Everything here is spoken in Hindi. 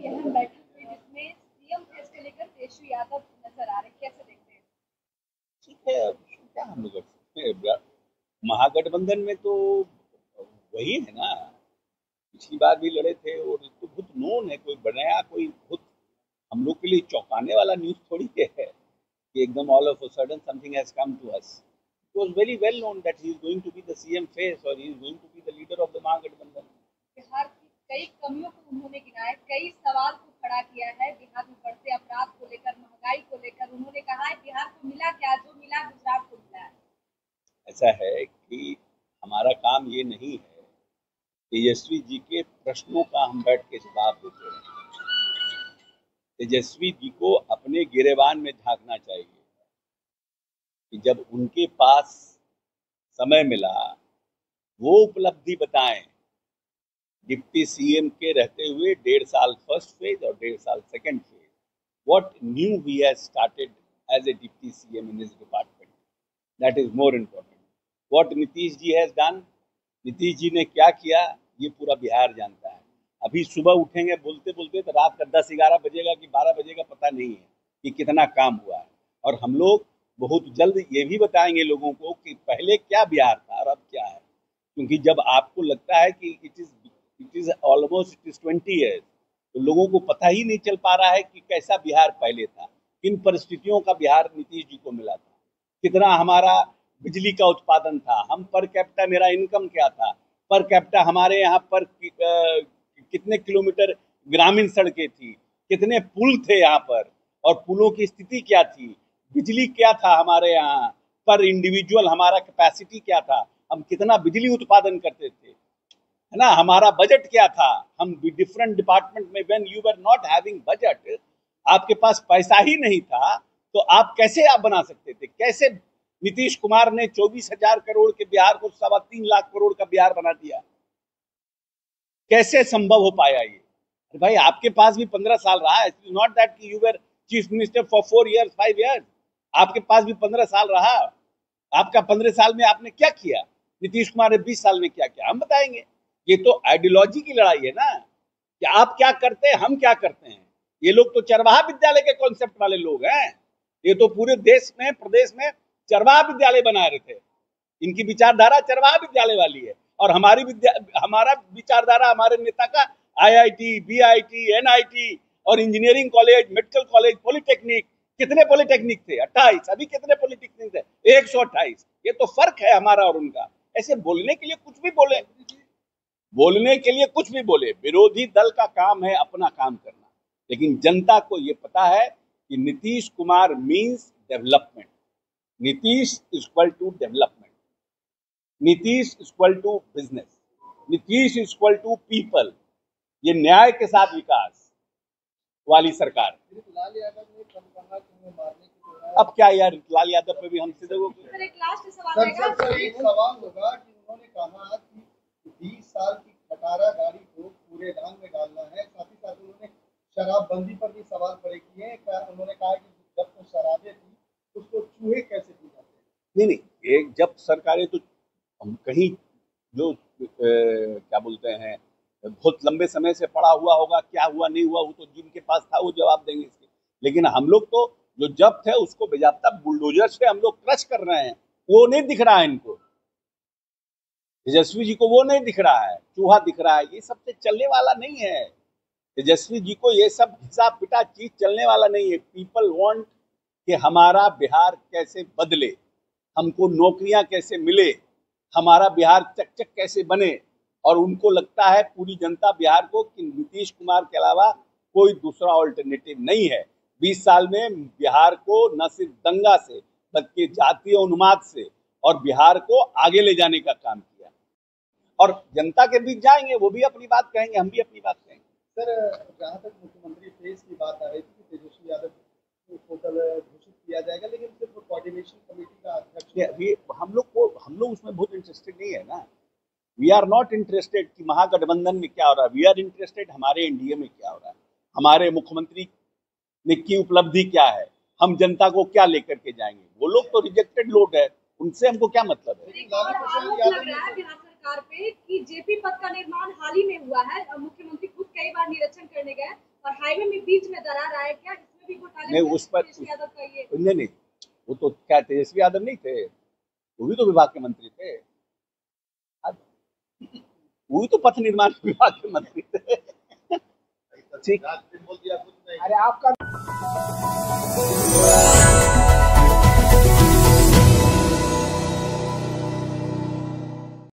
की अहम बैठक हुई जिसमें सीएम फेस को लेकर तेजस्वी यादव नजर आ रहे, कैसे देखते हैं? ठीक है, अब क्या हम लोग कर सकते हैं। महागठबंधन में तो वही है ना, पिछली बार भी लड़े थे और ये तो बहुत नोन है, कोई बनाया कोई बहुत हम लोग के लिए चौंकाने वाला न्यूज थोड़ी है कि एकदम all of a sudden something has come to us. It was very well known that he is going to be the CM face और he is going to be the leader of the Mahagathbandhan. Bihar की कई कमियों को उन्होंने गिनाया, कई सवाल को खड़ा किया है। बिहार में बढ़ते अपराध को लेकर, महंगाई को लेकर उन्होंने कहा है बिहार को मिला क्या, जो मिला गुजरात को मिला है। ऐसा है कि हमारा काम ये नहीं है तेजस्वी जी के प्रश्नों का हम बैठ के जवाब देते हैं। तेजस्वी जी को अपने गिरेबान में झांकना चाहिए कि जब उनके पास समय मिला वो उपलब्धि बताएं। डिप्टी सीएम के रहते हुए 1.5 साल फर्स्ट फेज और 1.5 साल second phase, what new he has started as a deputy CM in his department, that is more important. What Nitish ji has done, Nitish ji ने क्या किया ये पूरा बिहार जानता है। अभी सुबह उठेंगे बोलते बोलते तो रात का 10-11 बजेगा कि 12 बजेगा, पता नहीं है कि कितना काम हुआ है। और हम लोग बहुत जल्द ये भी बताएंगे लोगों को कि पहले क्या बिहार था और अब क्या है। क्योंकि जब आपको लगता है कि it is almost it is 20 years, तो लोगों को पता ही नहीं चल पा रहा है कि कैसा बिहार पहले था, किन परिस्थितियों का बिहार नीतीश जी को मिला था, कितना हमारा बिजली का उत्पादन था, हम पर कैपिटा मेरा इनकम क्या था, पर कैपिटा हमारे यहाँ पर कितने किलोमीटर ग्रामीण सड़कें थी, कितने पुल थे यहाँ पर और पुलों की स्थिति क्या थी, बिजली क्या था हमारे यहाँ पर इंडिविजुअल, हमारा कैपेसिटी क्या था, हम कितना बिजली उत्पादन करते थे, है ना, हमारा बजट क्या था। हम डिफरेंट डिपार्टमेंट में when you were not having budget, आपके पास पैसा ही नहीं था, तो आप कैसे आप बना सकते थे। कैसे नीतीश कुमार ने 24,000 करोड़ के बिहार को 3.25 लाख करोड़ का बिहार बना दिया, कैसे संभव हो पाया ये। अरे भाई आपके पास भी 15 साल रहा है, इट्स नॉट दैट कि you were chief minister for 4 years 5 years, आपके पास भी 15 साल रहा। आपका 15 साल में आपने क्या किया, नीतीश कुमार ने 20 साल में क्या किया, हम बताएंगे। ये तो आइडियोलॉजी की लड़ाई है ना, कि आप क्या करते हैं हम क्या करते हैं। ये लोग तो चरवाहा विद्यालय के कॉन्सेप्ट वाले लोग हैं, ये तो पूरे देश में प्रदेश में चरवाहा विद्यालय बना रहे थे। इनकी विचारधारा चरवाहा विद्यालय वाली है और हमारा विचारधारा हमारे नेता का आईआईटी, बीआईटी, एनआईटी और engineering college, medical college, polytechnic, कितने पॉलिटेक्निक थे 28, अभी कितने पॉलिटेक्निक थे 128। ये तो फर्क है हमारा और उनका। ऐसे बोलने के लिए कुछ भी बोले, बोलने के लिए कुछ भी बोले। विरोधी दल का काम है अपना काम करना, लेकिन जनता को ये पता है कि Nitish Kumar means development, Nitish equal to development, Nitish equal to business, Nitish equal to people, ये न्याय के साथ विकास वाली सरकार। लाल यादव ने कल कहा कि उन्हें मारने की कोशिश। अब क्या यार, लाल यादव पे भी हमसे देखो। सर एक लास्ट सवाल एक सवाल होगा कि उन्होंने कहा कि 20 साल की खटारा गाड़ी को कूड़ेदान में डालना है, साथ ही साथ उन्होंने शराबबंदी पर भी सवाल खड़े किए। उन्होंने कहा कि जब तो शराबें थी उसको चूहे कैसे पी जाते हैं। नहीं, एक जब सरकारें तो कहीं जो क्या बोलते हैं बहुत लंबे समय से पड़ा हुआ होगा, क्या हुआ नहीं हुआ वो तो जिनके पास था वो जवाब देंगे इसके। लेकिन हम लोग तो जो जब्त है उसको बेजाब्ता बुलडोजर से हम लोग क्रश कर रहे हैं, वो नहीं दिख रहा है इनको। तेजस्वी जी को वो नहीं दिख रहा है, चूहा दिख रहा है। ये सबसे चलने वाला नहीं है तेजस्वी जी को, ये सब घिसा पिटा चीज चलने वाला नहीं है। पीपल वांट कि हमारा बिहार कैसे बदले, हमको नौकरियां कैसे मिले, हमारा बिहार चकचक कैसे बने। और उनको लगता है पूरी जनता बिहार को कि नीतीश कुमार के अलावा कोई दूसरा ऑल्टरनेटिव नहीं है। 20 साल में बिहार को न सिर्फ दंगा से बल्कि जातीय उन्माद से और बिहार को आगे ले जाने का काम किया। और जनता के बीच जाएंगे, वो भी अपनी बात कहेंगे, हम भी अपनी बात कहेंगे। सर जहाँ तक मुख्यमंत्री फेस की बात आ रही थी कि तेजस्वी यादव को कल घोषित किया जाएगा, लेकिन सिर्फ कोऑर्डिनेशन कमेटी का अध्यक्ष हम लोग उसमें बहुत इंटरेस्टेड नहीं है ना। वी आर नॉट इंटरेस्टेड कि महागठबंधन में क्या हो रहा है, वी आर इंटरेस्टेड हमारे एनडीए में क्या हो रहा है, हमारे मुख्यमंत्री ने की उपलब्धि क्या है, हम जनता को क्या लेकर के जाएंगे। वो लोग तो रिजेक्टेड लोग है, उनसे हमको क्या मतलब है। बिहार सरकार पे कि जेपी पद का निर्माण हाल ही में हुआ है, मुख्यमंत्री खुद कई बार निरीक्षण करने गए और हाईवे में बीच में दरार आया क्या, इसमें भी घोटाले नहीं, हुए? उस पर तेजस्वी यादव का ये नहीं, वो तो क्या तेजस्वी यादव नहीं थे, वो भी तो विभाग के मंत्री थे, वो भी तो पथ निर्माण विभाग के मंत्री थे। ठीक, बोल दिया कुछ नहीं। अरे आपका